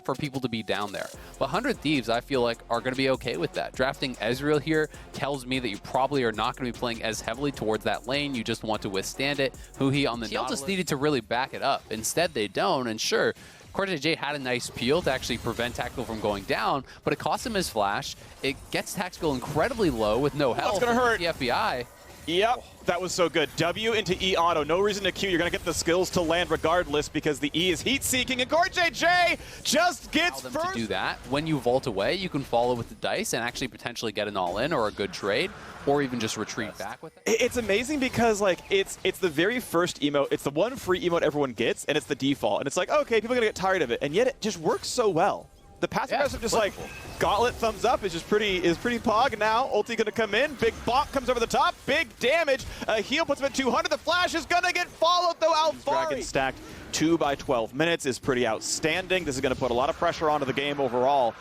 for people to be down there. But 100 Thieves, I feel like, are going to be okay with that. Drafting Ezreal here tells me that you probably are not going to be playing as heavily towards that lane. You just want to withstand it. Huhi on the TL just needed to really back it up. Instead, they don't. And sure, KazaLoLLCShighlights had a nice peel to actually prevent Tactical from going down, but it cost him his flash. It gets Tactical incredibly low with no health. That's going to hurt. The FBI. Yep, that was so good. W into E auto. No reason to Q. You're going to get the skills to land regardless because the E is heat-seeking. And KazaLoLLCShighlights just gets first. To do that, when you vault away, you can follow with the dice and actually potentially get an all-in or a good trade, or even just retreat back with it. It's amazing because like it's the very first emote. It's the one free emote everyone gets, and it's the default. And it's like, okay, people are going to get tired of it. And yet it just works so well. The passive aggressive just like gauntlet thumbs up is just pretty pog. Now ulti gonna come in, big bonk comes over the top, big damage. A heal puts him at 200. The flash is gonna get followed though. Alfari Dragon stacked 2 by 12 minutes is pretty outstanding. This is gonna put a lot of pressure onto the game overall.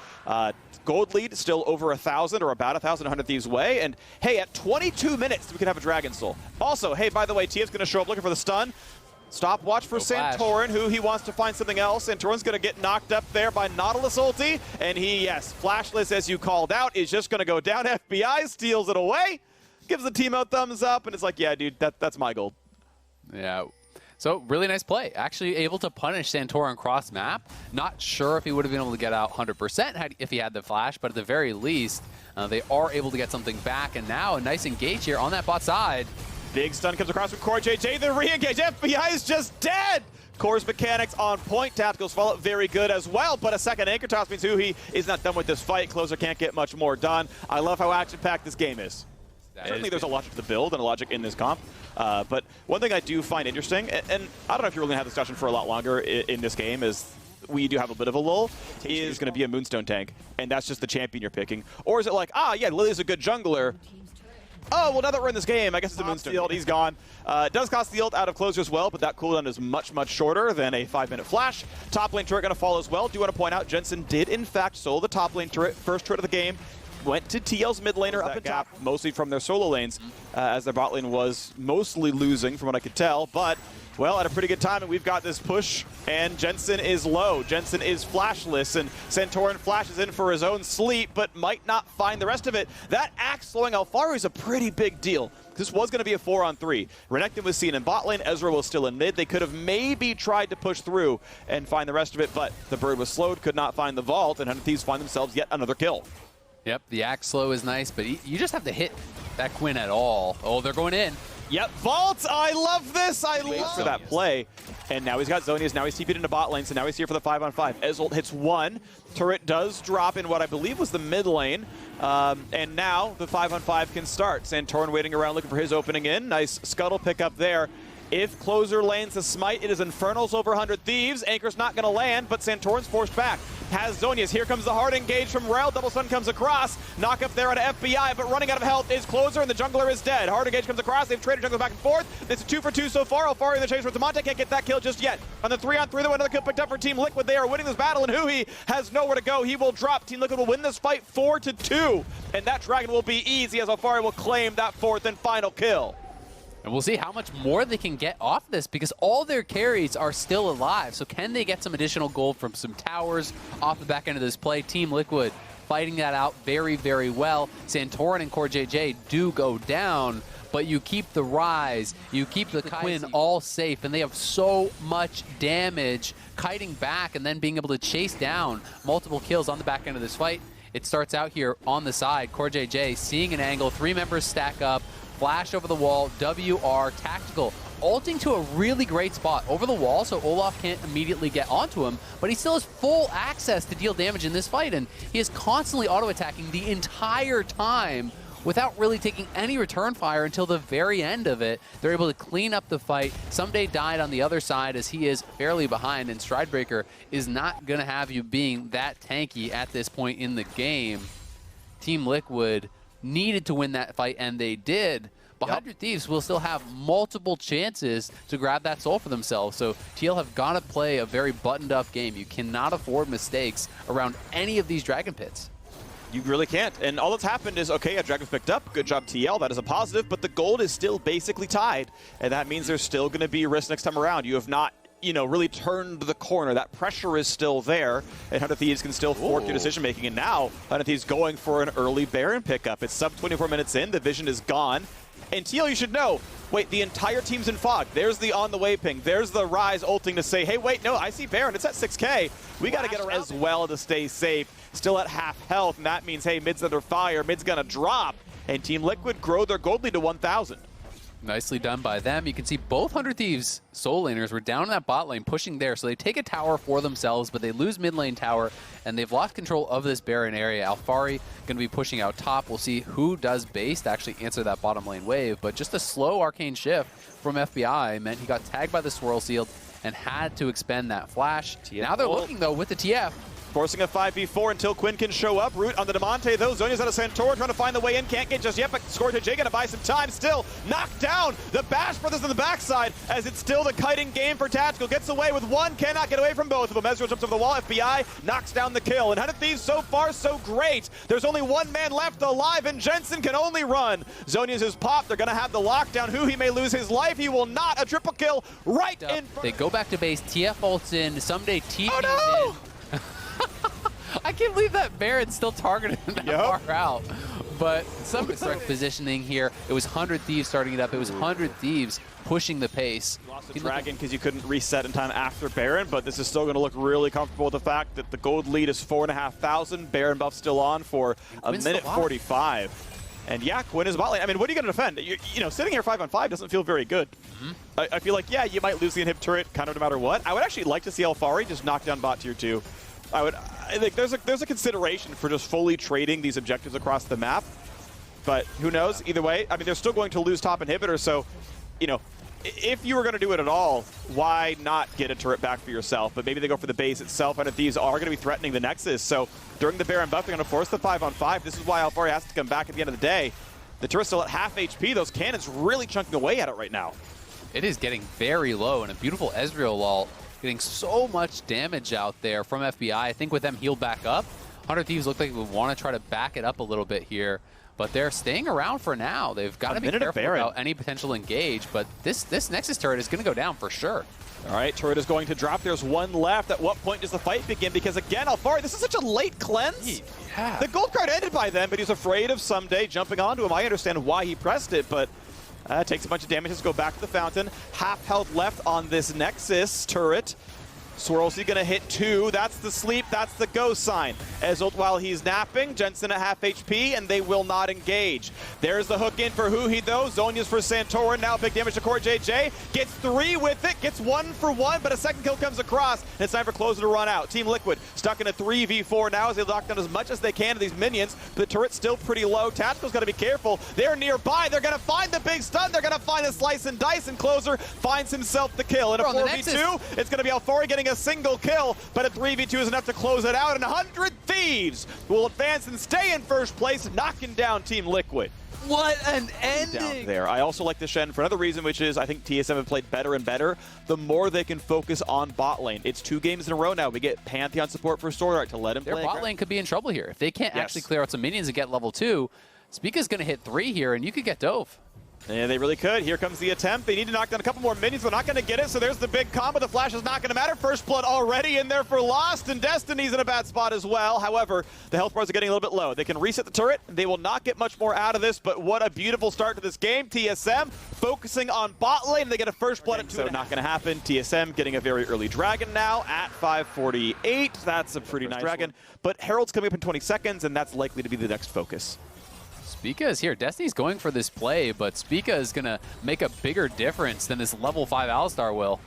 Gold lead still over 1,000 or about 1,000 100 Thieves way. And hey, at 22 minutes we could have a Dragon Soul. Also, hey, by the way, TF's gonna show up looking for the stun. Stopwatch for Santorin, who he wants to find something else. Santorin's going to get knocked up there by Nautilus ulti. And he, yes, flashless, as you called out, is just going to go down. FBI steals it away, gives the team a thumbs up, and it's like, yeah, dude, that's my gold. Yeah. So, really nice play. Actually able to punish Santorin cross map. Not sure if he would have been able to get out 100% if he had the flash, but at the very least, they are able to get something back. And now a nice engage here on that bot side. Big stun comes across from KazaLoLLCShighlights, the re-engage. FBI is just dead! Core's mechanics on point. Tacticals follow very good as well, but a second anchor toss means Huhi is not done with this fight. Closer can't get much more done. I love how action-packed this game is. Certainly there's a logic to the build and a logic in this comp, but one thing I do find interesting, and I don't know if you're really going to have this discussion for a lot longer in this game, is we do have a bit of a lull, is going to be a Moonstone tank, and that's just the champion you're picking. Or is it like, yeah, Lily's a good jungler, oh, well, now that we're in this game, I guess it's a Moonstone ult. He's gone. It does cost the ult out of closer as well, but that cooldown is much, much shorter than a 5-minute flash. Top lane turret going to fall as well. Do want to point out, Jensen did, in fact, solo the top lane turret. First turret of the game. Went to TL's mid laner up at top, mostly from their solo lanes, as their bot lane was mostly losing, from what I could tell. But, well, at a pretty good time, and we've got this push, and Jensen is low. Jensen is flashless, and Santorin flashes in for his own sleep, but might not find the rest of it. That axe slowing Alfari is a pretty big deal. This was going to be a 4-on-3. Renekton was seen in bot lane, Ezra was still in mid. They could have maybe tried to push through and find the rest of it, but the bird was slowed, could not find the vault, and 100 Thieves find themselves yet another kill. Yep, the axe slow is nice, but you just have to hit that Quinn at all. Oh, they're going in. Yep, vault! I love this! I love for that play. And now he's got Zhonya's, now he's TP'd into bot lane, so now he's here for the 5-on-5. Ezreal hits one, turret does drop in what I believe was the mid lane, and now the 5-on-5 can start. Santorin waiting around looking for his opening in. Nice scuttle pick up there. If closer lands the smite, it is Infernals over 100 Thieves. Anchor's not going to land, but Santorin's forced back. Has Zhonya's. Here comes the hard engage from Rel. Double stun comes across. Knock up there at FBI, but running out of health is Closer, and the jungler is dead. Hard engage comes across. They've traded junglers back and forth. It's a 2 for 2 so far. Alfari in the chase for Tamonte. Can't get that kill just yet. On the 3-on-3, though, another kill picked up for Team Liquid. They are winning this battle, and Huhi has nowhere to go. He will drop. Team Liquid will win this fight 4-2, and that Dragon will be easy as Alfari will claim that 4th and final kill. And we'll see how much more they can get off this because all their carries are still alive. So can they get some additional gold from some towers off the back end of this play? Team Liquid fighting that out very, very well. Santorin and KazaLoLLCShighlights do go down, but you keep the Rise, you keep the Quinn all safe, and they have so much damage kiting back and then being able to chase down multiple kills on the back end of this fight. It starts out here on the side. KazaLoLLCShighlights seeing an angle, 3 members stack up, flash over the wall, WR, tactical, ulting to a really great spot over the wall, so Olaf can't immediately get onto him, but he still has full access to deal damage in this fight, and he is constantly auto-attacking the entire time without really taking any return fire until the very end of it. They're able to clean up the fight. Someday died on the other side as he is fairly behind, and Stridebreaker is not going to have you being that tanky at this point in the game. Team Liquid needed to win that fight, and they did. But 100 Thieves will still have multiple chances to grab that soul for themselves. So TL have got to play a very buttoned-up game. You cannot afford mistakes around any of these Dragon Pits. You really can't. And all that's happened is, okay, a Dragon's picked up. Good job, TL. That is a positive. But the gold is still basically tied. And that means there's still going to be risk next time around. You have not you know, really turned the corner. That pressure is still there, and 100 Thieves can still fork your decision making. And now 100 Thieves going for an early Baron pickup. It's sub 24 minutes in. The vision is gone. And TL, you should know, wait, the entire team's in fog. There's the on the way ping. There's the Rise ulting to say, hey, wait, no, I see Baron. It's at 6K. We got to get around as well to stay safe. Still at half health, and that means, hey, mid's under fire. Mid's going to drop. And Team Liquid grow their gold lead to 1,000. Nicely done by them. You can see both 100 Thieves soul laners were down in that bot lane pushing there, so they take a tower for themselves, but they lose mid lane tower, and they've lost control of this Baron area. Alphari going to be pushing out top. We'll see who does base to actually answer that bottom lane wave, but just a slow arcane shift from FBI meant he got tagged by the Swirl Shield and had to expend that flash. Now they're looking, though, with the TF. Forcing a 5v4 until Quinn can show up. Root on the Demonte, though. Zhonya's out of Santor, trying to find the way in. Can't get just yet, but KazaLoLLCShighlights gonna buy some time. Still knocked down. The Bash Brothers on the backside, as it's still the kiting game for Tactical. Gets away with one, cannot get away from both of them. Ezreal jumps over the wall. FBI knocks down the kill. And 100 Thieves so far so great. There's only one man left alive, and Jensen can only run. Zhonya's his pop. They're gonna have the lockdown. Who he may lose his life, he will not. A triple kill right in front. They go back to base. TF ults in. Someday TP's Oh, no! in. I can't believe that Baron's still targeted that far out. But some correct positioning here. It was 100 Thieves starting it up. It was 100 Thieves pushing the pace. Lost the Dragon because you couldn't reset in time after Baron, but this is still going to look really comfortable with the fact that the gold lead is 4,500. Baron buff still on for a minute 45. And yeah, Quinn is bot lane. I mean, what are you going to defend? You know, sitting here 5-on-5 doesn't feel very good. I feel like, yeah, you might lose the inhib turret kind of no matter what. I would actually like to see Alphari just knock down bot tier 2. I think there's a consideration for just fully trading these objectives across the map, but who knows? Either way, I mean, they're still going to lose top inhibitor, so, you know, if you were going to do it at all, why not get a turret back for yourself? But maybe they go for the base itself, and if these are going to be threatening the Nexus, so during the Baron buff, they're going to force the 5-on-5. This is why Alphari has to come back at the end of the day. The turret's still at half HP. Those cannons really chunking away at it right now. It is getting very low, and a beautiful Ezreal ult. Getting so much damage out there from FBI. I think with them healed back up, 100 Thieves look like they would want to try to back it up a little bit here. But they're staying around for now. They've got to be careful about any potential engage. But this Nexus turret is going to go down for sure. All right, turret is going to drop. There's one left. At what point does the fight begin? Because again, Alphari, this is such a late cleanse. Yeah. The gold card ended by then, but he's afraid of someday jumping onto him. I understand why he pressed it, but takes a bunch of damage. Let's go back to the fountain. Half health left on this Nexus turret. Swirlsy gonna hit 2. That's the sleep. That's the go sign. Ezreal, while he's napping, Jensen at half HP, and they will not engage. There's the hook in for Huhi, though. Zhonya's for Santorin. Now big damage to KazaLoLLCShighlights. Gets 3 with it. Gets 1 for 1, but a second kill comes across, and it's time for Closer to run out. Team Liquid stuck in a 3v4 now as they lock down as much as they can to these minions, but the turret's still pretty low. Tactical's got to be careful. They're nearby. They're going to find the big stun. They're going to find a slice and dice, and Closer finds himself the kill. In a 4v2, it's going to be Alphari getting a single kill, but a 3v2 is enough to close it out, and 100 Thieves will advance and stay in first place, knocking down Team Liquid. What an ending! Down there. I also like this Shen for another reason, which is I think TSM have played better and better the more they can focus on bot lane. It's 2 games in a row now. We get Pantheon support for Swordart to let him play. Their bot lane could be in trouble here. If they can't actually clear out some minions and get level 2, Spica's going to hit 3 here, and you could get dove. Yeah, they really could. Here comes the attempt. They need to knock down a couple more minions. They're not going to get it, so there's the big combo. The flash is not going to matter. First blood already in there for Lost, and Destiny's in a bad spot as well. However, the health bars are getting a little bit low. They can reset the turret. They will not get much more out of this, but what a beautiful start to this game. TSM focusing on bot lane. They get a first blood at 2. So not going to happen. TSM getting a very early dragon now at 548. That's a pretty nice dragon. But Herald's coming up in 20 seconds, and that's likely to be the next focus. Spica is here. Destiny's going for this play, but Spica is going to make a bigger difference than this level 5 Alistar will.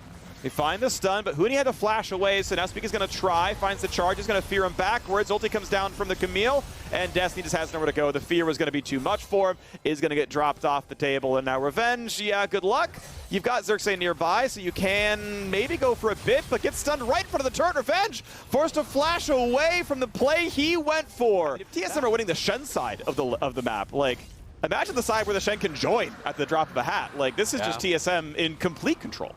They find the stun, but Huni had to flash away, so now Spica's going to try, finds the charge, is going to fear him backwards. Ulti comes down from the Camille, and Destiny just has nowhere to go. The fear was going to be too much for him, is going to get dropped off the table, and now Revenge, yeah, good luck. You've got Xerxes nearby, so you can maybe go for a bit, but get stunned right in front of the turret. Revenge forced to flash away from the play he went for. If TSM are winning the Shen side of the map, like, imagine the side where the Shen can join at the drop of a hat. Like, this is just TSM in complete control.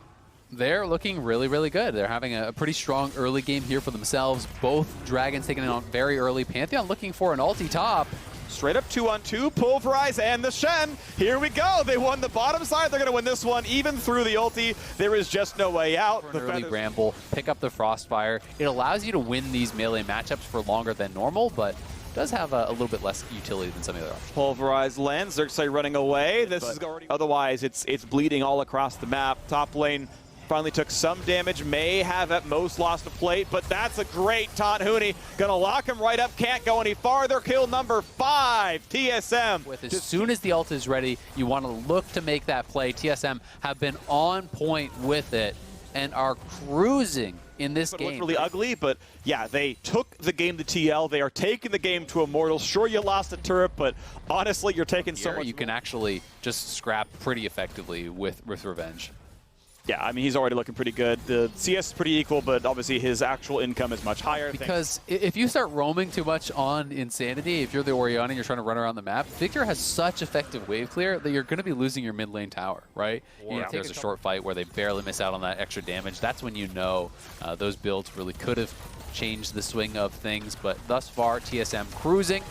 They're looking really, really good. They're having a pretty strong early game here for themselves. Both Dragons taking it on very early. Pantheon looking for an ulti top. Straight up 2-on-2, Pulverize and the Shen. Here we go. They won the bottom side. They're going to win this one. Even through the ulti, there is just no way out. For an early Bramble, pick up the Frostfire. It allows you to win these melee matchups for longer than normal, but does have a little bit less utility than some of the other options. Pulverize lands. Xerxes running away. This is already. Otherwise, it's bleeding all across the map. Top lane finally took some damage, may have at most lost a plate, but that's a great taunt. Huni gonna lock him right up, can't go any farther. Kill number 5, TSM. As soon as the ult is ready, you want to look to make that play. TSM have been on point with it and are cruising in this game. It looked really ugly, but yeah, they took the game to TL. They are taking the game to Immortals. Sure, you lost a turret, but honestly, you're taking so much. You can actually just scrap pretty effectively with Revenge. Yeah, I mean, he's already looking pretty good. The CS is pretty equal, but obviously his actual income is much higher. Because if you start roaming too much on Insanity, if you're the Orianna and you're trying to run around the map, Victor has such effective wave clear that you're going to be losing your mid lane tower, right? If there's a short fight where they barely miss out on that extra damage, that's when you know those builds really could have changed the swing of things. But thus far, TSM cruising.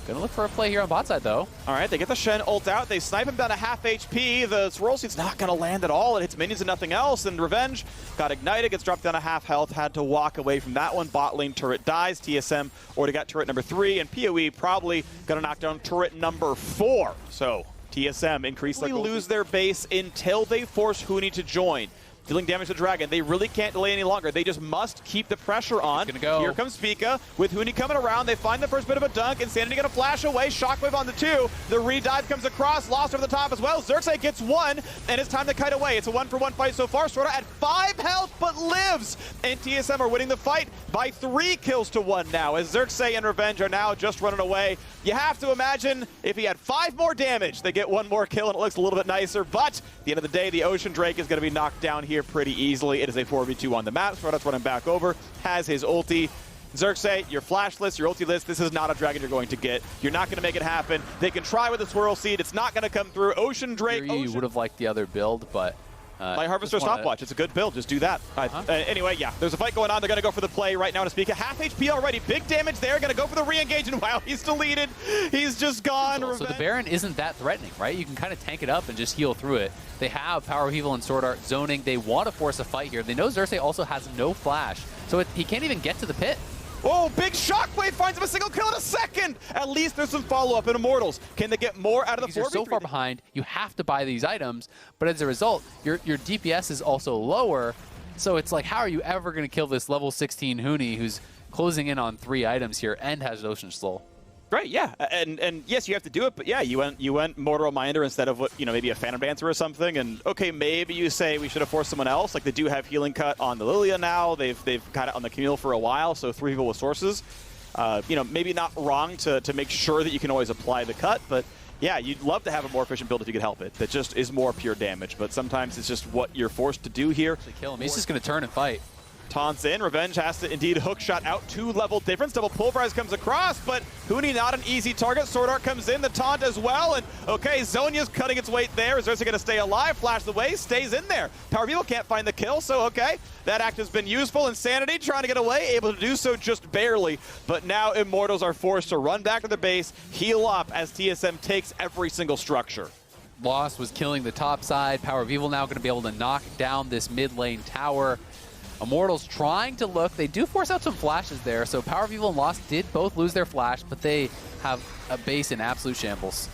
Gonna look for a play here on bot side, though. All right, they get the Shen ult out. They snipe him down to half HP. The Swirl Seed's not gonna land at all. It hits minions and nothing else. And Revenge got ignited, gets dropped down to half health. Had to walk away from that one. Bot lane turret dies. TSM already got turret number 3, and PoE probably gonna knock down turret number 4. So TSM increase their lose their base until they force Huni to join. Dealing damage to Dragon. They really can't delay any longer. They just must keep the pressure on. Here comes Pika with Huni coming around. They find the first bit of a dunk. Insanity gonna flash away. Shockwave on the 2. The re-dive comes across. Lost over the top as well. Xerxes gets 1, and it's time to kite away. It's a 1-for-1 fight so far. Sorta at 5 health, but lives. And TSM are winning the fight by 3 kills to 1 now, as Xerxes and Revenge are now just running away. You have to imagine if he had 5 more damage, they get 1 more kill, and it looks a little bit nicer. But at the end of the day, the Ocean Drake is gonna be knocked down here pretty easily. It is a 4v2 on the map. Sorot's running back over, has his ulti. Xerxes, your flashless, your ulti list, this is not a dragon you're going to get. You're not going to make it happen. They can try with the Swirl Seed. It's not going to come through. Ocean Drake. You would have liked the other build, but Light Harvester Stopwatch. It's a good build. Just do that. Anyway, yeah, there's a fight going on. They're going to go for the play right now to speak. Half HP already. Big damage there. Going to go for the re-engage, and wow, he's deleted. He's just gone. So the Baron isn't that threatening, right? You can kind of tank it up and just heal through it. They have Power Evil and Sword Art zoning. They want to force a fight here. They know Xerxes also has no flash, so he can't even get to the pit. Oh, big Shockwave finds him a single kill in a second! At least there's some follow-up in Immortals. Can they get more out of the 4v3? You're so far behind, you have to buy these items, but as a result, your DPS is also lower, so it's like, how are you ever going to kill this level 16 Huni who's closing in on 3 items here and has Ocean Soul? Right, yeah, and yes, you have to do it, but yeah, you went Mortal Reminder instead of maybe a Phantom Dancer or something, and okay, maybe you say we should have forced someone else. Like they do have Healing Cut on the Lilia now. They've got it on the Camille for a while, so 3 people with sources. Maybe not wrong to make sure that you can always apply the cut, but yeah, you'd love to have a more efficient build if you could help it. That just is more pure damage, but sometimes it's just what you're forced to do here. Kill him. He's just going to turn and fight. Taunts in. Revenge has to indeed hook shot out. 2-level difference. Double Pulverize comes across, but Huni not an easy target. Sword Art comes in. The taunt as well. And okay, Zhonya's cutting its weight there. Is Xerxes going to stay alive? Flash the way. Stays in there. Power Evil can't find the kill, so okay. That act has been useful. Insanity trying to get away. Able to do so just barely. But now Immortals are forced to run back to their base, heal up as TSM takes every single structure. Lost was killing the top side. Power of Evil now going to be able to knock down this mid lane tower. Immortals trying to look. They do force out some flashes there, so Power of Evil and Lost did both lose their flash, but they have a base in absolute shambles.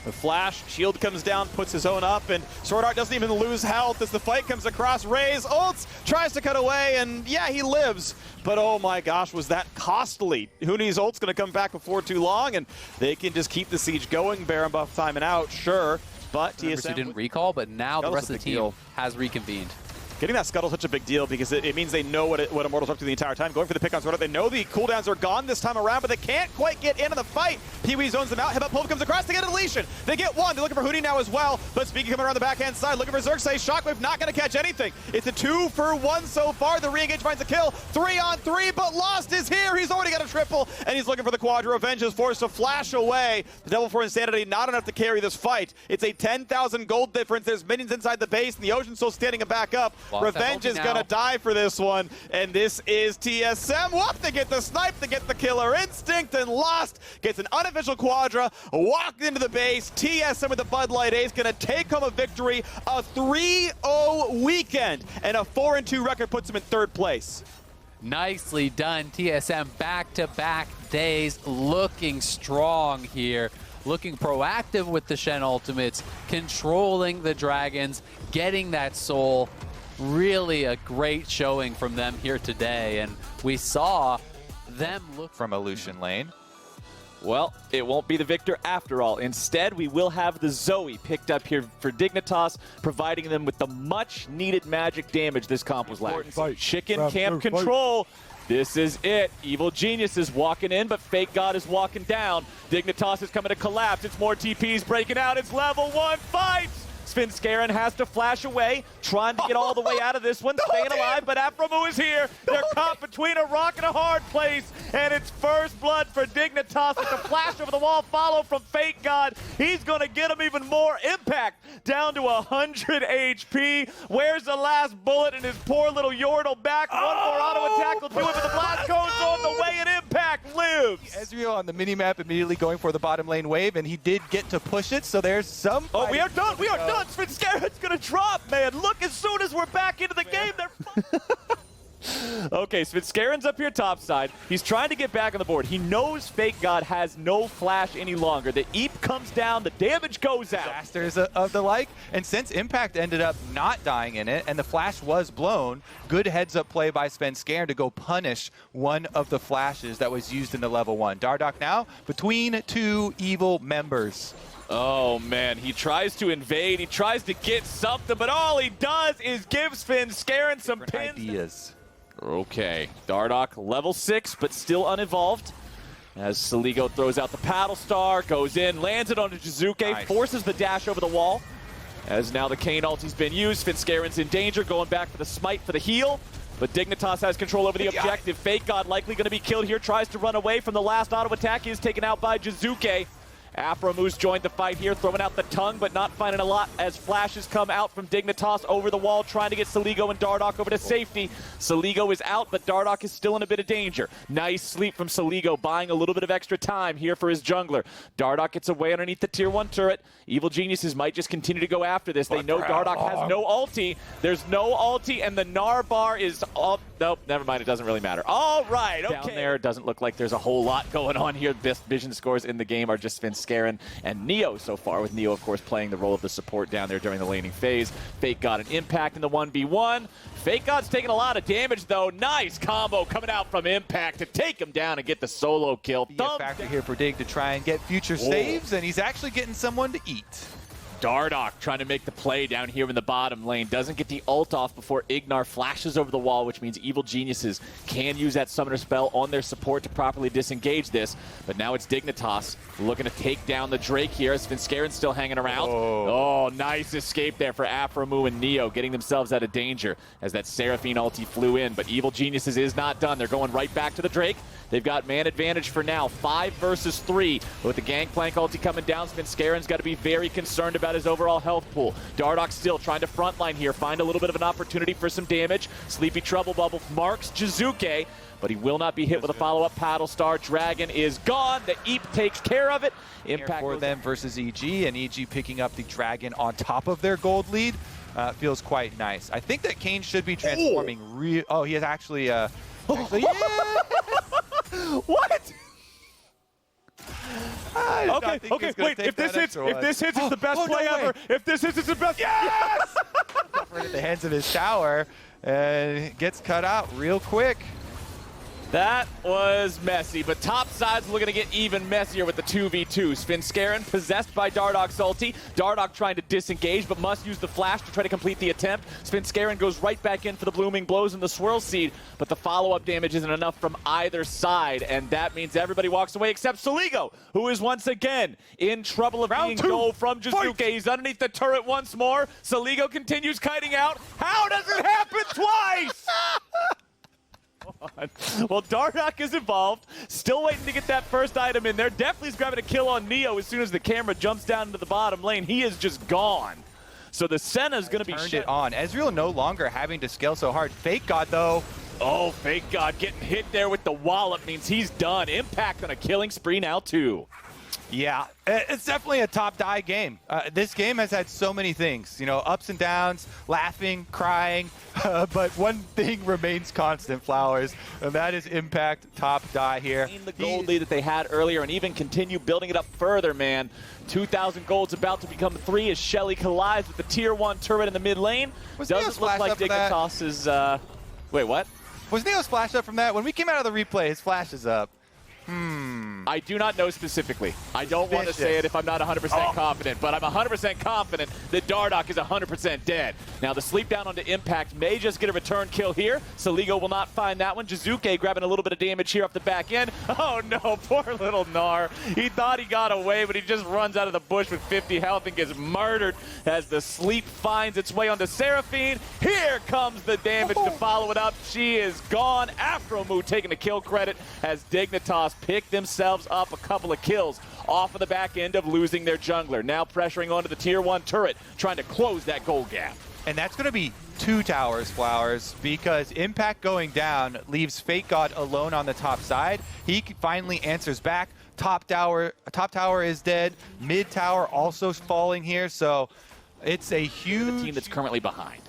The flash, shield comes down, puts his own up, and Sword Art doesn't even lose health as the fight comes across. Raze ults, tries to cut away, and yeah, he lives. But oh my gosh, was that costly. Huni's ult's going to come back before too long, and they can just keep the siege going. Baron buff timing out, sure, but TSM didn't recall, but now the rest of the team has reconvened. Getting that scuttle is such a big deal because it means they know what Immortals are up to the entire time. Going for the pick on Sword Art. They know the cooldowns are gone this time around, but they can't quite get into the fight. Pee-wee zones them out. Headbutt Pulve comes across to get a deletion. They get 1. They're looking for Huni now as well, but Speaking coming around the backhand side, looking for Xerxes. Shockwave not going to catch anything. It's a 2-for-1 so far. The re-engage finds a kill. 3-on-3, but Lost is here. He's already got a triple, and he's looking for the Quadra. Revenge is forced to flash away. The Devil for Insanity not enough to carry this fight. It's a 10,000 gold difference. There's minions inside the base, and the Ocean Soul standing back up. Revenge is going to die for this one, and this is TSM. Whoop, they get the snipe, they get the killer instinct, and Lost gets an unofficial Quadra, walked into the base. TSM with the Bud Light Ace going to take home a victory, a 3-0 weekend, and a 4-2 record puts him in third place. Nicely done, TSM. Back-to-back days, looking strong here. Looking proactive with the Shen ultimates, controlling the dragons, getting that soul. Really a great showing from them here today. And we saw them look from Illusion Lane. Well, it won't be the victor after all. Instead, we will have the Zoe picked up here for Dignitas, providing them with the much-needed magic damage this comp was lacking. Chicken camp control. This is it. Evil Genius is walking in, but Fake God is walking down. Dignitas is coming to collapse. It's more TPs breaking out. It's level 1 fight. Svenskeren has to flash away, trying to get all the way out of this one, staying alive, but Aphromoo is here. They're caught between a rock and a hard place, and it's first blood for Dignitas with the flash over the wall, follow from Fake God. He's going to get him even more impact, down to 100 HP. Where's the last bullet in his poor little Yordle back? One more auto attack will do it, but the blast cone's on the way, and Impact lives. Ezreal on the minimap immediately going for the bottom lane wave, and he did get to push it, so there's some... Oh, we are done. We are done. Svenskeren's going to drop, man. Look, as soon as we're back into the game, they're... Okay, Svenskeren's up here topside. He's trying to get back on the board. He knows Fake God has no flash any longer. The Eep comes down, the damage goes out. Disasters of the like, and since Impact ended up not dying in it, and the flash was blown, good heads-up play by Svenskeren to go punish one of the flashes that was used in the level 1. Dardoch now between two evil members. Oh, man, he tries to invade, he tries to get something, but all he does is give Svenskeren some pins. Ideas. Okay, Dardoch level 6, but still uninvolved. As Saligo throws out the Paddle Star, goes in, lands it onto Jizuke, nice. Forces the dash over the wall. As now the Kayn ulti's been used, Svenskeren's in danger, going back for the smite for the heal. But Dignitas has control over the objective. Fake God likely going to be killed here, tries to run away from the last auto attack. He is taken out by Jizuke. Aphromoos joined the fight here, throwing out the tongue, but not finding a lot as flashes come out from Dignitas over the wall, trying to get Saligo and Dardoch over to safety. Saligo is out, but Dardoch is still in a bit of danger. Nice sleep from Saligo, buying a little bit of extra time here for his jungler. Dardoch gets away underneath the tier 1 turret. Evil Geniuses might just continue to go after this. They know Dardoch has no ulti. There's no ulti, and the Gnar bar is up. Nope, never mind. It doesn't really matter. All right, okay. Down there, it doesn't look like there's a whole lot going on here. Best vision scores in the game are just Svenskeren and Neo so far, with Neo, of course, playing the role of the support down there during the laning phase. Fake got an impact in the 1v1. Fake God's taking a lot of damage, though. Nice combo coming out from Impact to take him down and get the solo kill. Factor here for Dig to try and get future saves, and he's actually getting someone to eat. Dardoch trying to make the play down here in the bottom lane. Doesn't get the ult off before Ignar flashes over the wall, which means Evil Geniuses can use that summoner spell on their support to properly disengage this. But now it's Dignitas looking to take down the Drake here. Svenskeren's still hanging around. Oh, nice escape there for Aphromoo and Neo, getting themselves out of danger as that Seraphine ulti flew in. But Evil Geniuses is not done. They're going right back to the Drake. They've got man advantage for now, 5 versus 3. But with the Gangplank ulti coming down, Svenskeren's got to be very concerned about his overall health pool. Dardoch still trying to frontline here, find a little bit of an opportunity for some damage. Sleepy Trouble Bubble marks Jizuke, but he will not be hit with a follow-up Paddle Star. Dragon is gone. The Eep takes care of it. Impact for them versus EG, and EG picking up the Dragon on top of their gold lead feels quite nice. I think that Kayn should be transforming. Oh, he is actually... yeah. What? Okay, wait, if this hits, it's the best play ever. If this hits, it's the best. Yes! At the hands of his tower, and gets cut out real quick. That was messy, but topside's looking to get even messier with the 2v2. Svenskeren possessed by Dardoch's ulti. Dardoch trying to disengage, but must use the flash to try to complete the attempt. Svenskeren goes right back in for the blooming blows and the swirl seed, but the follow-up damage isn't enough from either side, and that means everybody walks away except Saligo, who is once again in trouble of being goal from Jizuke. He's underneath the turret once more. Saligo continues kiting out. How does it happen twice? on. Well, Dardoch is involved. Still waiting to get that first item in there. Definitely is grabbing a kill on Neo as soon as the camera jumps down into the bottom lane. He is just gone. So the Senna's going to be turned it on. Ezreal no longer having to scale so hard. Fake God, though. Oh, Fake God getting hit there with the wallop means he's done. Impact on a killing spree now, too. Yeah, it's definitely a top die game. This game has had so many things, you know, ups and downs, laughing, crying, but one thing remains constant, Flowers, and that is Impact top die here. The gold lead that they had earlier and even continue building it up further, man. 2,000 gold's about to become 3 as Shelly collides with the tier 1 turret in the mid lane. Doesn't look like Dignitas is, wait, what? Was Neo's flash up from that? When we came out of the replay, his flash is up. I do not know specifically. I don't want to say it if I'm not 100% confident, but I'm 100% confident that Dardoch is 100% dead. Now, the sleep down onto Impact may just get a return kill here. Saligo will not find that one. Jizuke grabbing a little bit of damage here off the back end. Oh, no, poor little Gnar. He thought he got away, but he just runs out of the bush with 50 health and gets murdered as the sleep finds its way onto Seraphine. Here comes the damage to follow it up. She is gone. Afromu taking the kill credit as Dignitas pick themselves up a couple of kills off of the back end of losing their jungler. Now pressuring onto the tier 1 turret, trying to close that goal gap. And that's going to be 2 towers, Flowers, because Impact going down leaves Fake God alone on the top side. He finally answers back. Top tower is dead. Mid tower also falling here, so it's a huge... The team that's currently behind.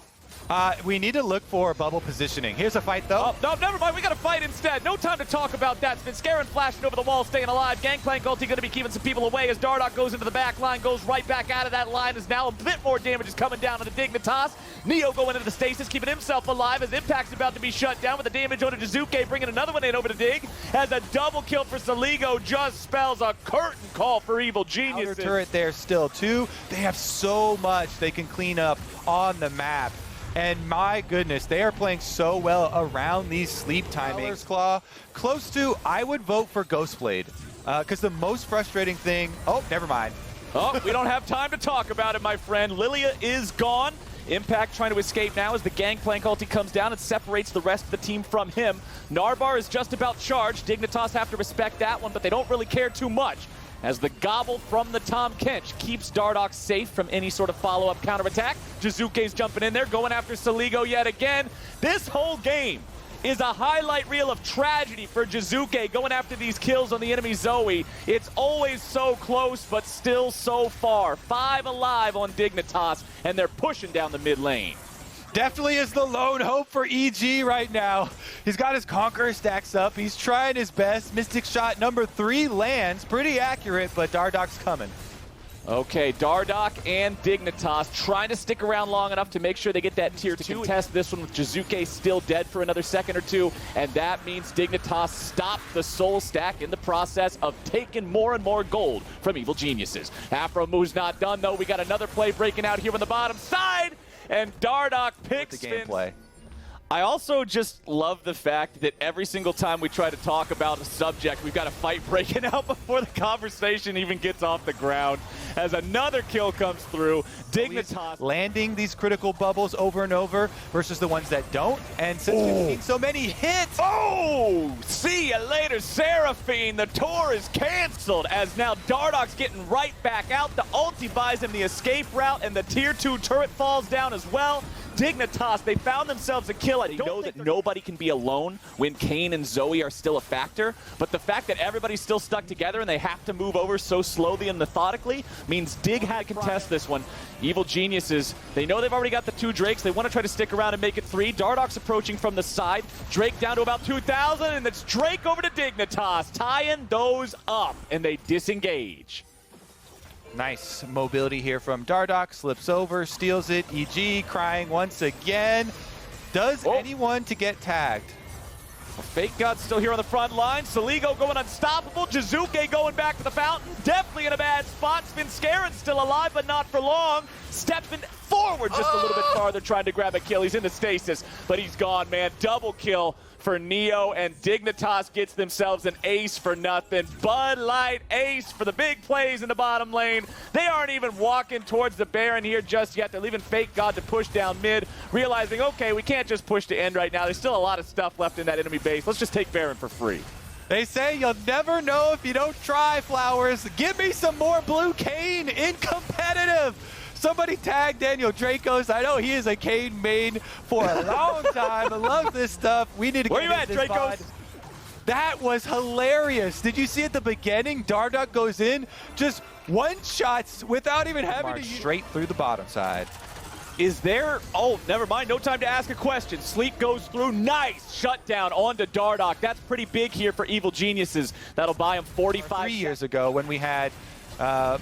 We need to look for bubble positioning. Here's a fight, though. Oh, no, never mind. We got to fight instead. No time to talk about that. Scarin flashing over the wall, staying alive. Gangplank ulti going to be keeping some people away as Dardoch goes into the back line, goes right back out of that line, as now a bit more damage is coming down on the Dignitas. Neo going into the stasis, keeping himself alive as Impact's about to be shut down with the damage onto Jizuke, bringing another one in over to Dig. As a double kill for Saligo just spells a curtain call for Evil Geniuses. Outer turret there still, too. They have so much they can clean up on the map. And my goodness, they are playing so well around these sleep timings. Claw, close to, I would vote for Ghostblade. Because the most frustrating thing, oh, never mind. Oh, we don't have time to talk about it, my friend. Lilia is gone. Impact trying to escape now as the Gangplank ulti comes down and separates the rest of the team from him. Narbar is just about charged. Dignitas have to respect that one, but they don't really care too much, as the gobble from the Tom Kench keeps Dardoch safe from any sort of follow-up counterattack. Jizuke's jumping in there, going after Saligo yet again. This whole game is a highlight reel of tragedy for Jizuke going after these kills on the enemy Zoe. It's always so close, but still so far. 5 alive on Dignitas, and they're pushing down the mid lane. Definitely is the lone hope for EG right now. He's got his Conqueror stacks up. He's trying his best. Mystic shot number 3 lands. Pretty accurate, but Dardoch's coming. Okay, Dardoch and Dignitas trying to stick around long enough to make sure they get that tier 2. Contest this one with Jizuke still dead for another second or two, and that means Dignitas stopped the soul stack in the process of taking more and more gold from Evil Geniuses. Afromu's not done, though. We got another play breaking out here on the bottom side, and Dardoch picks the gameplay. I also just love the fact that every single time we try to talk about a subject, we've got a fight breaking out before the conversation even gets off the ground. As another kill comes through, Dignitas landing these critical bubbles over and over versus the ones that don't. And since we've seen so many hits, see you later, Seraphine. The tour is canceled as now Dardoch's getting right back out. The ulti buys him the escape route, and the tier 2 turret falls down as well. Dignitas, they found themselves a kill. I know that nobody can be alone when Kayn and Zoe are still a factor, but the fact that everybody's still stuck together and they have to move over so slowly and methodically means Dig had to contest this one. Evil Geniuses, they know they've already got the 2 Drakes. They want to try to stick around and make it 3. Dardoch's approaching from the side. Drake down to about 2,000, and it's Drake over to Dignitas, tying those up, and they disengage. Nice mobility here from Dardoch, slips over, steals it. EG crying once again. Does anyone to get tagged? Fake God's still here on the front line. Saligo going unstoppable. Jizuke going back to the fountain. Definitely in a bad spot. Scarin's still alive, but not for long. Stepping forward just a little bit farther, trying to grab a kill. He's in the stasis, but he's gone, man. Double kill for Neo, and Dignitas gets themselves an ace for nothing. Bud Light ace for the big plays in the bottom lane. They aren't even walking towards the Baron here just yet. They're leaving Fake God to push down mid, realizing, okay, we can't just push to end right now. There's still a lot of stuff left in that enemy base. Let's just take Baron for free. They say you'll never know if you don't try, Flowers. Give me some more blue Kayn in competitive. Somebody tag Daniel Dracos. I know he is a Kayn main for a long time. I love this stuff. We need to Where get you at, Dracos? That was hilarious. Did you see at the beginning? Darduck goes in, just one shots without even having to straight through the bottom side. Is there, oh, never mind, no time to ask a question. Sleep goes through, nice shutdown onto Darduck. That's pretty big here for Evil Geniuses. That'll buy him 45 3 years ago when we had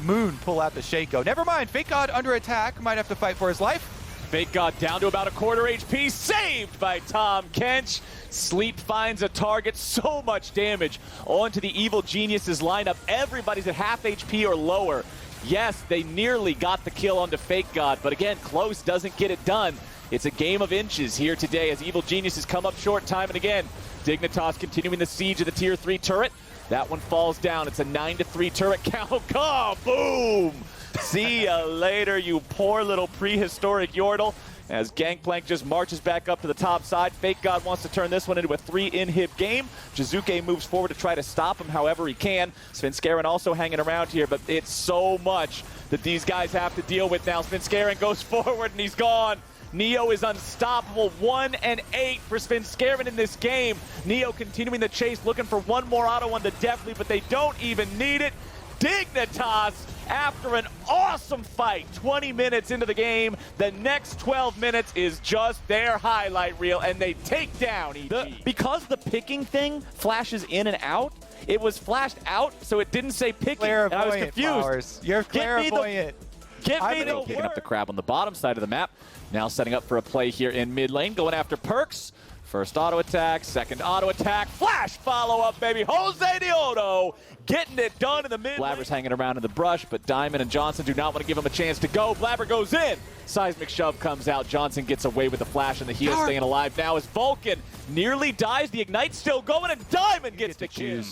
Moon pull out the Shaco. Never mind, Fake God under attack, might have to fight for his life. Fake God down to about a quarter HP, saved by Tom Kench. Sleep finds a target, so much damage onto the Evil Geniuses lineup. Everybody's at half HP or lower. Yes, they nearly got the kill onto Fake God, but again, close doesn't get it done. It's a game of inches here today as Evil Geniuses come up short time and again. Dignitas continuing the siege of the tier 3 turret. That one falls down. It's a 9-3 turret count. Boom! See ya later, you poor little prehistoric Yordle. As Gangplank just marches back up to the top side. Fake God wants to turn this one into a 3-inhib game. Jizuke moves forward to try to stop him however he can. Svenskeren also hanging around here, but it's so much that these guys have to deal with now. Svenskeren goes forward and he's gone. Neo is unstoppable. 1-8 for Svenskeren in this game. Neo continuing the chase, looking for one more auto on the Deathly, but they don't even need it. Dignitas, after an awesome fight, 20 minutes into the game, the next 12 minutes is just their highlight reel, and they take down EG. Because the picking thing flashes in and out, it was flashed out, so it didn't say picking, and I was confused. Flowers. You're clairvoyant. Give me the picking up the crab on the bottom side of the map. Now setting up for a play here in mid lane, going after Perks. First auto attack, second auto attack, flash follow-up, baby. Jose Diodo getting it done in the mid. Blabber's hanging around in the brush, but Diamond and Johnson do not want to give him a chance to go. Blabber goes in. Seismic shove comes out. Johnson gets away with the flash and the heal staying alive now as Vulcan nearly dies. The Ignite's still going, and Diamond gets the kill.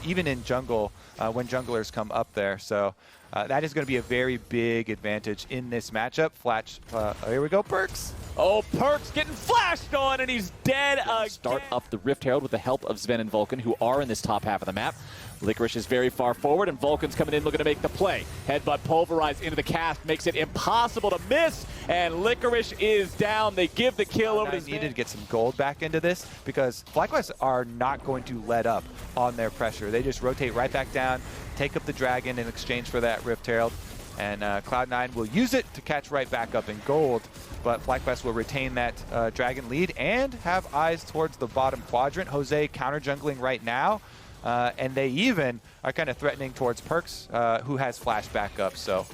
Even in jungle, when junglers come up there. So that is going to be a very big advantage in this matchup. Flash, here we go, Perks. Oh, Perks getting flashed on, and he's dead again. Start up the Rift Herald with the help of Sven and Vulcan, who are in this top half of the map. Licorice is very far forward, and Vulcan's coming in looking to make the play. Headbutt pulverized into the cast, makes it impossible to miss, and Licorice is down. They give the kill over to Sven. Needed to get some gold back into this because FlyQuest are not going to let up on their pressure. They just rotate right back down, take up the dragon in exchange for that Rift Herald, and Cloud9 will use it to catch right back up in gold. But FlyQuest will retain that dragon lead and have eyes towards the bottom quadrant. Jose counter jungling right now. And they even are kind of threatening towards Perks, who has flash backup, so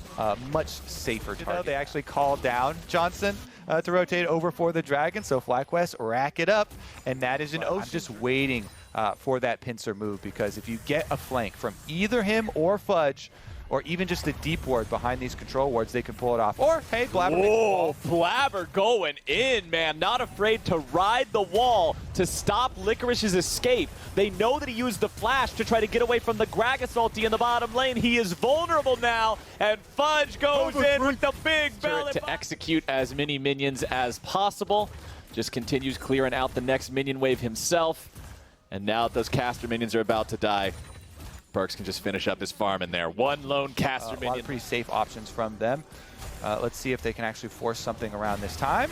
much safer target. They actually called down Johnson to rotate over for the dragon, so FlyQuest rack it up, and that is an ocean. I'm just waiting for that pincer move, because if you get a flank from either him or Fudge, or even just a deep ward behind these control wards, they can pull it off. Or, hey, Blabber. Whoa, Blabber going in, man. Not afraid to ride the wall to stop Licorice's escape. They know that he used the flash to try to get away from the Gragas ulti in the bottom lane. He is vulnerable now, and Fudge goes in with the big belly to execute as many minions as possible. Just continues clearing out the next minion wave himself. And now those caster minions are about to die. Perks can just finish up his farm in there. One lone caster minion. A lot of pretty safe options from them. Let's see if they can actually force something around this time.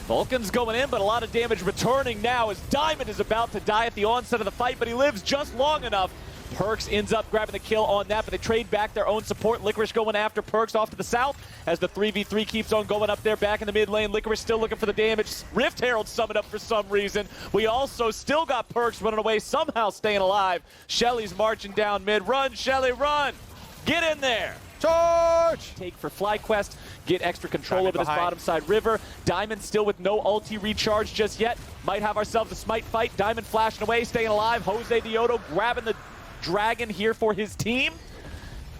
Vulcan's going in, but a lot of damage returning now as Diamond is about to die at the onset of the fight, but he lives just long enough. Perks ends up grabbing the kill on that, but they trade back their own support. Licorice going after Perks off to the south as the 3v3 keeps on going up there back in the mid lane. Licorice still looking for the damage. Rift Herald summoned up for some reason. We also still got Perks running away, somehow staying alive. Shelly's marching down mid. Run, Shelly, run! Get in there! Charge! Take for FlyQuest, get extra control over this bottom side river. Diamond still with no ulti recharge just yet. Might have ourselves a smite fight. Diamond flashing away, staying alive. Jose Diodo grabbing the dragon here for his team.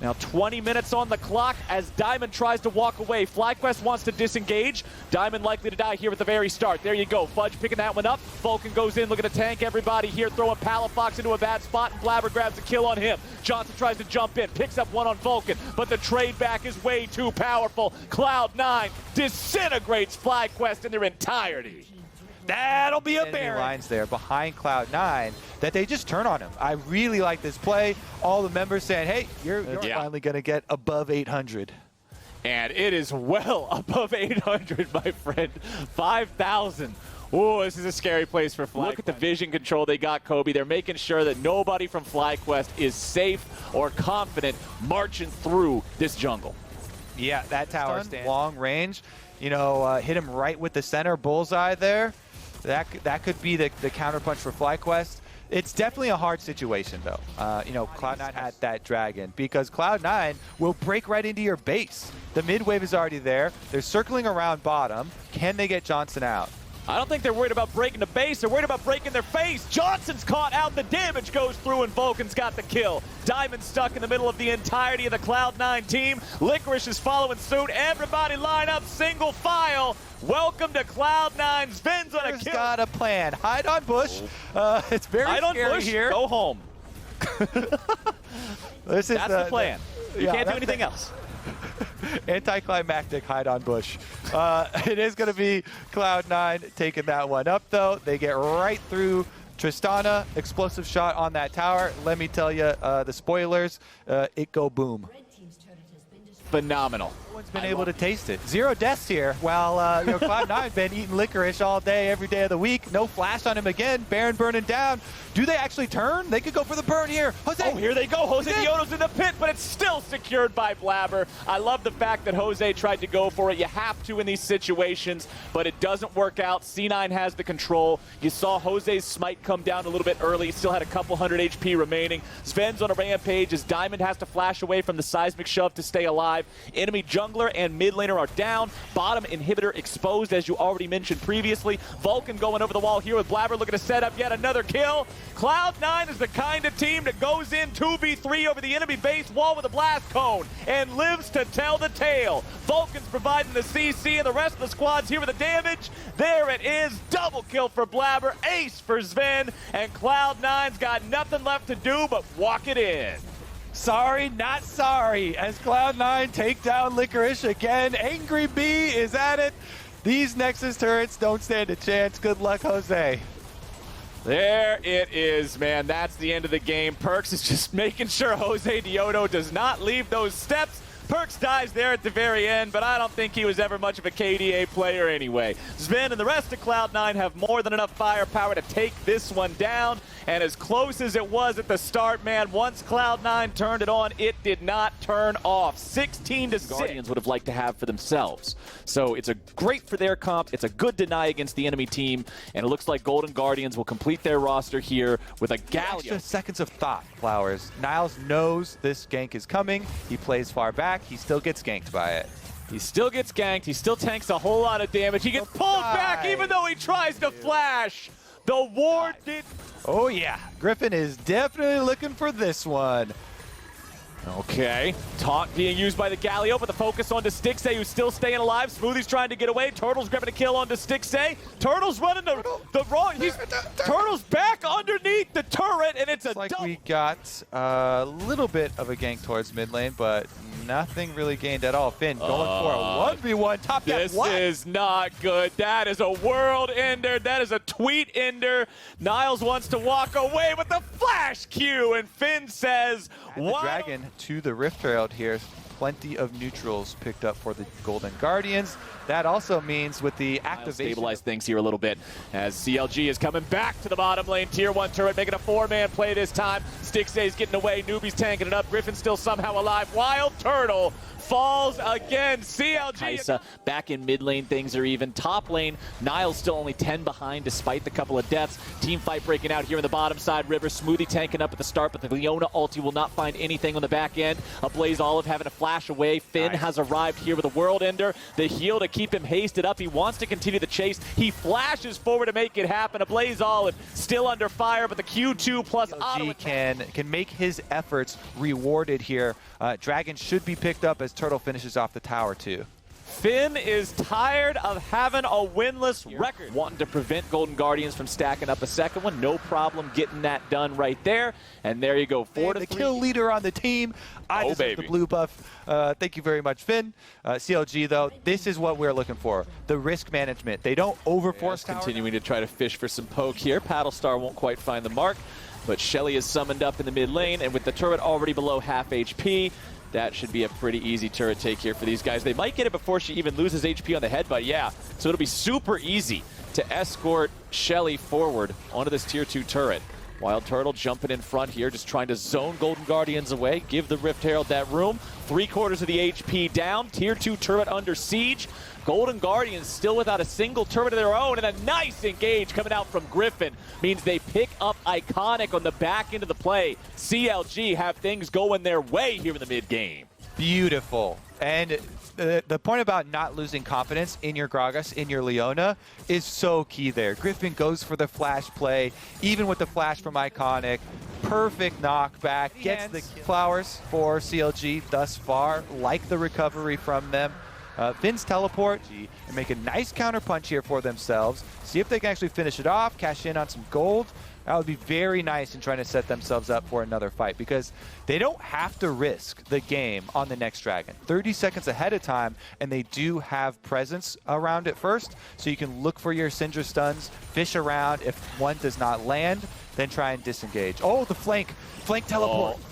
Now 20 minutes on the clock as Diamond tries to walk away. FlyQuest wants to disengage. Diamond likely to die here at the very start. There you go. Fudge picking that one up. Vulcan goes in looking to tank everybody here, throwing Palafox into a bad spot, and Blabber grabs a kill on him. Johnson tries to jump in, picks up one on Vulcan, but the trade back is way too powerful. Cloud9 disintegrates FlyQuest in their entirety. That'll be a Baron. Lines there behind Cloud9 that they just turn on him. I really like this play. All the members saying, hey, you're finally going to get above 800. And it is well above 800, my friend. 5,000. Ooh, this is a scary place for FlyQuest. Look at the vision control they got, Kobe. They're making sure that nobody from FlyQuest is safe or confident marching through this jungle. Yeah, that tower long range. You know, hit him right with the center bullseye there. That could be the counterpunch for FlyQuest. It's definitely a hard situation, though. You know, Cloud9 had that dragon because Cloud9 will break right into your base. The mid wave is already there. They're circling around bottom. Can they get Johnson out? I don't think they're worried about breaking the base. They're worried about breaking their face. Johnson's caught out. The damage goes through, and Vulcan's got the kill. Diamond stuck in the middle of the entirety of the Cloud9 team. Licorice is following suit. Everybody line up, single file. Welcome to Cloud9's Sven's on a kill. Got a plan. Hide on bush. It's very Hide on scary bush, here. Go home. That's the plan. You can't do anything else. Anticlimactic hide on bush. It is going to be Cloud9 taking that one up, though. They get right through Tristana. Explosive shot on that tower. Let me tell you, the spoilers, it go boom. Phenomenal. No one's been able to taste it. 0 deaths here, while you know, Cloud9 been eating licorice all day, every day of the week. No flash on him again. Baron burning down. Do they actually turn? They could go for the burn here. Jose! Oh, here they go. Jose Dioto's in the pit, but it's still secured by Blabber. I love the fact that Jose tried to go for it. You have to in these situations, but it doesn't work out. C9 has the control. You saw Jose's smite come down a little bit early. He still had a couple hundred HP remaining. Sven's on a rampage as Diamond has to flash away from the seismic shove to stay alive. Enemy jungler and mid laner are down. Bottom inhibitor exposed, as you already mentioned previously. Vulcan going over the wall here with Blabber looking to set up yet another kill. Cloud9 is the kind of team that goes in 2v3 over the enemy base wall with a blast cone and lives to tell the tale. Vulcan's providing the CC and the rest of the squad's here with the damage. There it is. Double kill for Blabber. Ace for Sven. And Cloud9's got nothing left to do but walk it in. Sorry, not sorry, as Cloud9 take down Licorice again. Angry Bee is at it. These Nexus turrets don't stand a chance. Good luck, Jose. There it is, man. That's the end of the game. Perks is just making sure Jose Dioto does not leave those steps. Perks dies there at the very end, but I don't think he was ever much of a KDA player anyway. Sven and the rest of Cloud9 have more than enough firepower to take this one down, and as close as it was at the start, man, once Cloud9 turned it on, it did not turn off. 16-6. Guardians would have liked to have for themselves. So it's a great for their comp, it's a good deny against the enemy team, and it looks like Golden Guardians will complete their roster here with a Galio. Just seconds of thought, Flowers. Niles knows this gank is coming. He plays far back. He still gets ganked by it. He still gets ganked. He still tanks a whole lot of damage. He gets pulled back even though he tries to flash. The ward did. Oh, yeah. Griffin is definitely looking for this one. Okay. Taunt being used by the Galio, but the focus on Stixxay, who's still staying alive. Smoothie's trying to get away. Turtle's grabbing a kill on Stixxay. Turtle's running the wrong. Turtle's back underneath the turret, and it's a like double. We got a little bit of a gank towards mid lane, but nothing really gained at all. Finn going for a 1v1 top deck. This is not good. That is a world ender. That is a tweet ender. Niles wants to walk away with the flash Q, and Finn says, "Why?" Dragon to the Rift Herald here. Plenty of neutrals picked up for the Golden Guardians. That also means with the activation. Stabilize things here a little bit as CLG is coming back to the bottom lane. Tier 1 turret making a 4-man play this time. Stixxay's getting away. Newbie's tanking it up. Griffin's still somehow alive. Wild Turtle falls again. CLG. Kaisa back in mid lane. Things are even. Top lane, Niles still only 10 behind despite the couple of deaths. Team fight breaking out here on the bottom side. River Smoothie tanking up at the start, but the Leona ulti will not find anything on the back end. A Blaze Olive having a flash flash away. Finn has arrived here with a World Ender. The heal to keep him hasted up. He wants to continue the chase. He flashes forward to make it happen. A Blaze Olive still under fire, but the Q2 plus auto can make his efforts rewarded here. Dragon should be picked up as Turtle finishes off the tower too. Finn is tired of having a winless record. Wanting to prevent Golden Guardians from stacking up a second one. No problem getting that done right there. And there you go, 4-3. The kill leader on the team. I deserve the blue buff. Thank you very much, Finn. CLG, though, this is what we're looking for. The risk management. They don't overforce tower. Continuing to try to fish for some poke here. Paddlestar won't quite find the mark. But Shelly is summoned up in the mid lane. And with the turret already below half HP, that should be a pretty easy turret take here for these guys. They might get it before she even loses HP on the headbutt, yeah. So it'll be super easy to escort Shelly forward onto this tier 2 turret. Wild Turtle jumping in front here, just trying to zone Golden Guardians away, give the Rift Herald that room. 3/4 of the HP down, tier 2 turret under siege. Golden Guardians still without a single turret of their own, and a nice engage coming out from Griffin means they pick up Iconic on the back end of the play. CLG have things going their way here in the mid game. Beautiful. And the point about not losing confidence in your Gragas, in your Leona, is so key there. Griffin goes for the flash play, even with the flash from Iconic. Perfect knockback, gets the flowers for CLG thus far, like the recovery from them. Finn's teleport and make a nice counter punch here for themselves. See if they can actually finish it off, cash in on some gold. That would be very nice in trying to set themselves up for another fight, because they don't have to risk the game on the next dragon. 30 seconds ahead of time, and they do have presence around it first, so you can look for your Syndra stuns, fish around. If one does not land, then try and disengage. Oh, the flank teleport. Oh.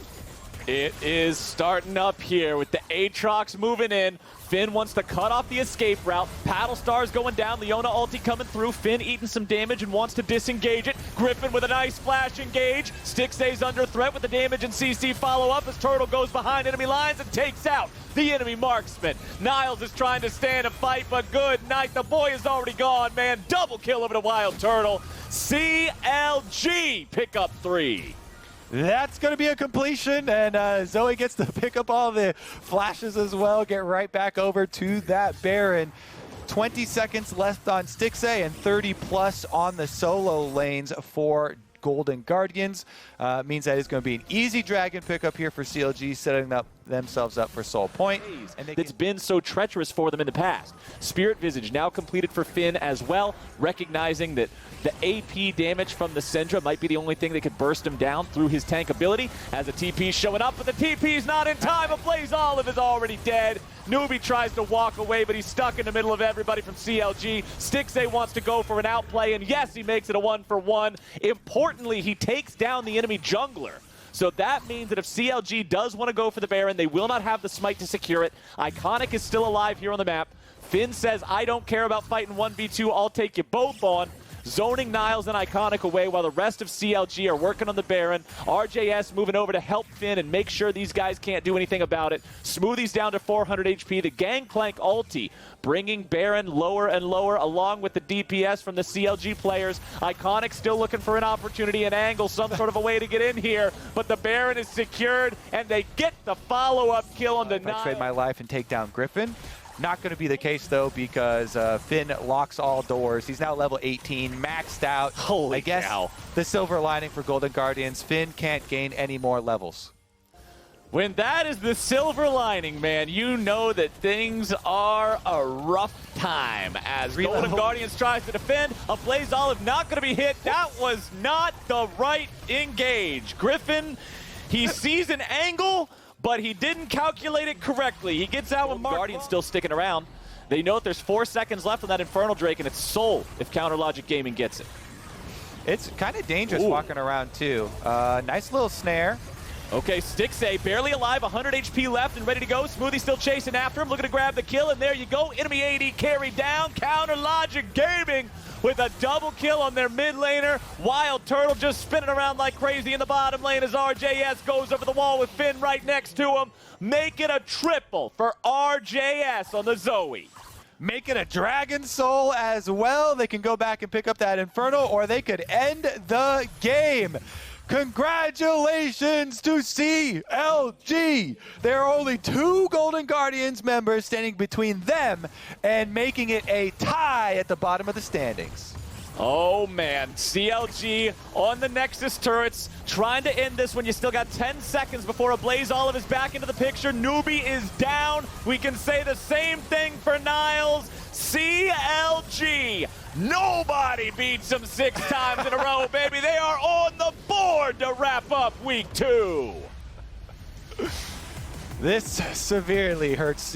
It is starting up here with the Aatrox moving in. Finn wants to cut off the escape route. Paddlestar's going down. Leona ulti coming through. Finn eating some damage and wants to disengage it. Griffin with a nice flash engage. Stixxay's under threat with the damage and CC follow-up as Turtle goes behind enemy lines and takes out the enemy marksman. Niles is trying to stand and fight, but good night. The boy is already gone, man. Double kill over the Wild Turtle. CLG pick up 3. That's going to be a completion, and Zoe gets to pick up all the flashes as well, get right back over to that Baron. 20 seconds left on Stixxay and 30 plus on the solo lanes for Golden Guardians. Means that it's going to be an easy dragon pickup here for CLG, setting up themselves up for Soul Point. And it's been so treacherous for them in the past. Spirit Visage now completed for Finn as well, recognizing that the AP damage from the Syndra might be the only thing that could burst him down through his tank ability. As a TP showing up, but the TP's not in time. A Blaze Olive is already dead. Newbie tries to walk away, but he's stuck in the middle of everybody from CLG. Stixxay wants to go for an outplay, and yes, he makes it a 1-for-1. Importantly, he takes down the enemy jungler. So that means that if CLG does want to go for the Baron, they will not have the smite to secure it. Iconic is still alive here on the map. Finn says, I don't care about fighting 1v2, I'll take you both on. Zoning Niles and Iconic away while the rest of CLG are working on the Baron. RJS moving over to help Finn and make sure these guys can't do anything about it. Smoothie's down to 400 HP. The Gangplank ulti bringing Baron lower and lower along with the DPS from the CLG players. Iconic still looking for an opportunity, an angle, some sort of a way to get in here. But the Baron is secured and they get the follow-up kill on the Niles. I trade my life and take down Griffin. Not going to be the case, though, because Finn locks all doors. He's now level 18, maxed out. Holy cow. I guess the silver lining for Golden Guardians, Finn can't gain any more levels. When that is the silver lining, man, you know that things are a rough time. As Golden Guardians tries to defend, a Blaze Olive not going to be hit. That was not the right engage. Griffin, he sees an angle, but he didn't calculate it correctly. He gets out with Guardian still sticking around. They know that there's 4 seconds left on that Infernal Drake, and it's Soul if Counter Logic Gaming gets it. It's kind of dangerous walking around, too. Nice little snare. Okay, Stixxay barely alive, 100 HP left and ready to go. Smoothie still chasing after him, looking to grab the kill, and there you go. Enemy AD carried down. Counter Logic Gaming with a double kill on their mid laner. Wild Turtle just spinning around like crazy in the bottom lane as RJS goes over the wall with Finn right next to him. Make it a triple for RJS on the Zoe. Make it a Dragon Soul as well. They can go back and pick up that Infernal, or they could end the game. Congratulations to CLG! There are only 2 Golden Guardians members standing between them and making it a tie at the bottom of the standings. Oh man, CLG on the Nexus turrets, trying to end this when you still got 10 seconds before a Blaze Olive is back into the picture. Newbie is down. We can say the same thing for Niles. CLG, nobody beats them 6 times in a row, baby. They are on the board to wrap up week 2. This severely hurts